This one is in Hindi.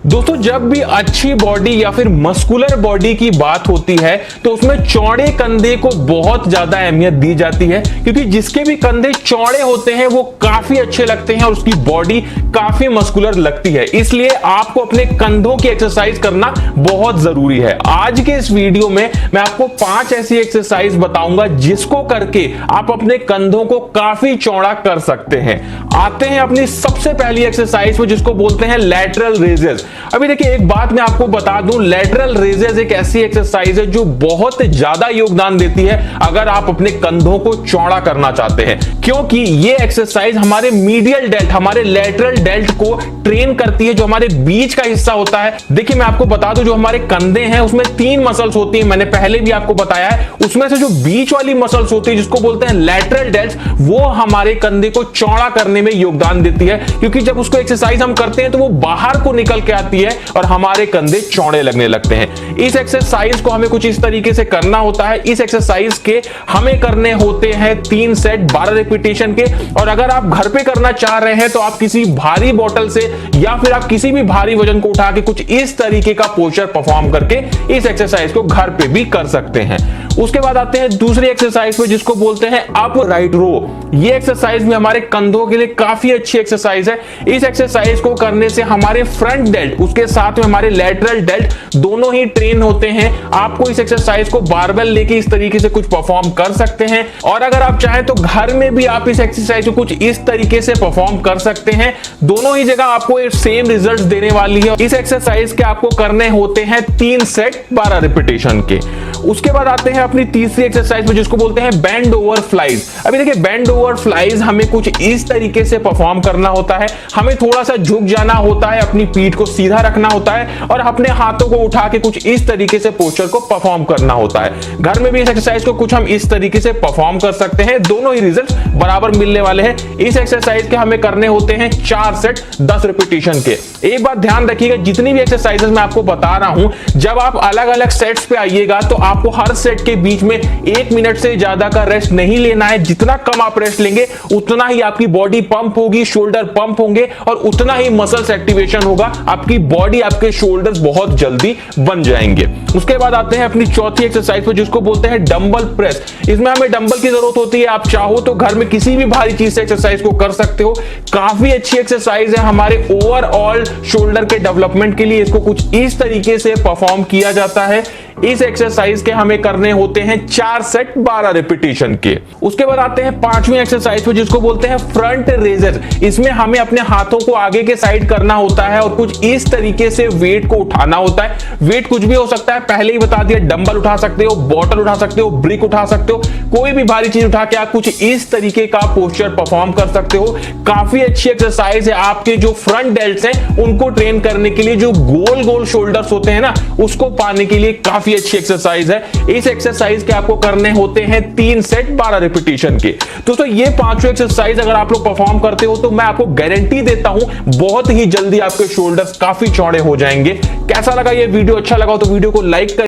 दोस्तों जब भी अच्छी बॉडी या फिर मस्कुलर बॉडी की बात होती है तो उसमें चौड़े कंधे को बहुत ज्यादा अहमियत दी जाती है, क्योंकि जिसके भी कंधे चौड़े होते हैं वो काफी अच्छे लगते हैं और उसकी बॉडी काफी मस्कुलर लगती है। इसलिए आपको अपने कंधों की एक्सरसाइज करना बहुत जरूरी है। आज के इस वीडियो में मैं आपको 5 ऐसी एक्सरसाइज बताऊंगा जिसको करके आप अपने कंधों को काफी चौड़ा कर सकते हैं। आते हैं अपनी सबसे पहली एक्सरसाइज में, जिसको बोलते हैं लैटरल रेजेस। अभी देखिए, एक बात मैं आपको बता दूं, लैटरल रेजेस एक ऐसी एक्सरसाइज है जो बहुत ज्यादा योगदान देती है अगर आप अपने कंधों को चौड़ा करना चाहते हैं, क्योंकि ये एक्सरसाइज हमारे मीडियल डेल्ट, हमारे लैटरल डेल्ट को ट्रेन करती है, जो हमारे बीच का हिस्सा होता है। देखिए, मैं आपको बता दूं, जो हमारे कंधे हैं उसमें 3 मसल्स होती हैं, मैंने पहले भी आपको बताया है। उसमें से जो बीच वाली मसल्स होती है, जिसको बोलते हैं लैटरल डेल्ट, वो हमारे कंधे को चौड़ा करने में योगदान देती है, क्योंकि जब उसको एक्सरसाइज हम करते हैं तो वो बाहर को निकल के आती है और हमारे कंधे चौड़े लगने लगते हैं। इस एक्सरसाइज को हमें कुछ इस तरीके से करना होता है। इस एक्सरसाइज के हमें करने होते हैं 3 सेट 12 रिपीटेशन के। और अगर आप घर पे करना चाह रहे हैं तो आप किसी भारी बोतल से या फिर आप किसी भी भारी वजन को उठा के कुछ इस तरीके का पोस्चर परफॉर्म करके इस एक्सरसाइज को घर पे भी कर सकते हैं। उसके बाद आते हैं दूसरी एक्सरसाइज पे, जिसको बोलते हैं अप राइट रो। ये एक्सरसाइज में हमारे कंधों के लिए काफी अच्छी एक्सरसाइज है। इस एक्सरसाइज को करने से हमारे फ्रंट डेल्ट, उसके साथ में हमारे लैटरल डेल्ट दोनों ही ट्रेन होते हैं। आपको इस एक्सरसाइज को बारबेल लेके इस तरीके से कुछ परफॉर्म कर सकते हैं, और अगर आप चाहें तो घर में भी आप इस एक्सरसाइज को कुछ इस तरीके से परफॉर्म कर सकते हैं। दोनों ही जगह आपको सेम रिजल्ट देने वाली है। इस एक्सरसाइज के आपको करने होते हैं 3 सेट 12 रिपीटेशन के। उसके बाद आते हैं अपनी तीसरी एक्सरसाइज में, जिसको बोलते हैं बेंड ओवर फ्लाइज। अभी देखिए, बेंड ओवर फ्लाइज हमें कुछ इस तरीके से परफॉर्म करना होता है। हमें थोड़ा सा झुक जाना होता है, अपनी पीठ को सीधा रखना होता है और अपने हाथों को उठा के कुछ इस तरीके से पोस्चर को परफॉर्म करना होता है। घर में भी इस एक्सरसाइज को कुछ हम इस तरीके से परफॉर्म कर सकते हैं। दोनों ही रिजल्ट बराबर मिलने वाले हैं। इस एक्सरसाइज के हमें करने होते हैं 4 सेट 10 रिपीटेशन के। एक बात ध्यान रखिएगा, जितनी भी एक्सरसाइजेस मैं आपको बता रहा हूं, जब आप अलग अलग सेट्स पे आइएगा तो आपको हर सेट के बीच में 1 मिनट से ज्यादा का रेस्ट नहीं लेना है। जितना कम आप रेस्ट लेंगे उतना ही आपकी बॉडी पंप होगी, शोल्डर पंप होंगे और उतना ही मसल्स एक्टिवेशन होगा। आपकी बॉडी, आपके शोल्डर्स बहुत जल्दी बन जाएंगे। उसके बाद आते हैं अपनी चौथी एक्सरसाइज पर, जिसको बोलते हैं डंबल प्रेस। इसमें हमें डंबल की जरूरत होती है। आप चाहो तो घर में किसी भी भारी चीज से एक्सरसाइज को कर सकते हो। काफी अच्छी एक्सरसाइज है हमारे ओवरऑल शोल्डर के डेवलपमेंट के लिए। इसको कुछ इस तरीके से परफॉर्म किया जाता है। इस एक्सरसाइज के हमें करने होते हैं 4 सेट 12 रिपीटेशन के। उसके बाद आते हैं 5वीं एक्सरसाइज पे, जिसको बोलते हैं फ्रंट रेजर। इसमें हमें अपने हाथों को आगे के साइड करना होता है और कुछ इस तरीके से वेट को उठाना होता है। वेट कुछ भी हो सकता है, पहले ही बता दिया। डंबल उठा सकते हो, बॉटल उठा सकते हो, ब्रिक उठा सकते हो, कोई भी भारी चीज उठा के आप कुछ इस तरीके का पोस्चर परफॉर्म कर सकते हो। काफी अच्छी एक्सरसाइज है। आपके जो फ्रंट डेल्ट्स हैं उनको ट्रेन करने के लिए, जो गोल गोल शोल्डर्स होते हैं ना, उसको पाने के लिए काफी अच्छी एक्सरसाइज है। इस एक्सरसाइज के आपको करने होते हैं 3 सेट 12 रिपीटेशन के। दोस्तों, ये 5 एक्सरसाइज अगर आप लोग परफॉर्म करते हो तो मैं आपको गारंटी देता हूं बहुत ही जल्दी आपके शोल्डर्स काफी चौड़े हो जाएंगे। कैसा लगा ये वीडियो? अच्छा लगा तो वीडियो को लाइक करें।